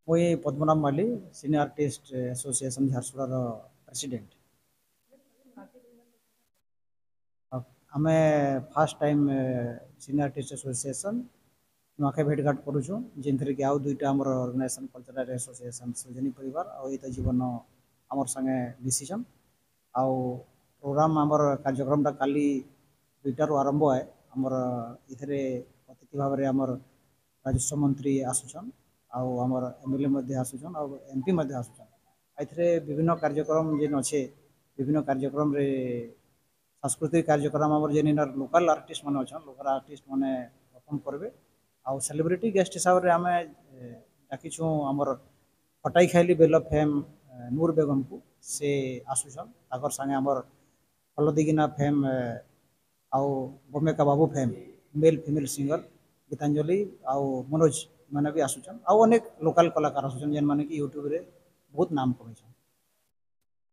मुई Padmanabh Mali senior artist association झारसुगुड़ार president. आमे first time senior artist association Nuakhai भेटघाट करुचु जिनथरे कि आउ दुईटा आमर ऑर्गेनाइजेशन कल्चरल एसोसिएशन सृजनी परिवार और एत जीवन आमर संगे मिशिछन। आउ प्रोग्राम आमर कार्यक्रम काली दुईटारू आरंभ है। आमर इथरे अतिथि भाव में आमर राजस्व मंत्री आसुचन आउ आमर एमएलए मध्य आसुचन आउ एमपी मध्य आसुचन। एथरे विभिन्न कार्यक्रम जेन अच्छे विभिन्न कार्यक्रम रे सांस्कृतिक कार्यक्रम आमर जेन लोकल आर्टिस्ट माने अछन लोकल आर्टिस्ट माने परफॉर्म करबे। आउ सेलिब्रिटी गेस्ट हिसाब से आम डाकिछुँ आमर फटाई खाइली बेल फेम नूर बेगम को से आसुचन ताकर संगे आमर हलदीगिना फेम आउ Bameka Babu fame male female singer Gitanjali आउ मनोज मैंने भी आसुचन आउ अनेक लोकल कलाकार आसुचन जेन माने कि यूट्यूब रे बहुत नाम कमाइछन।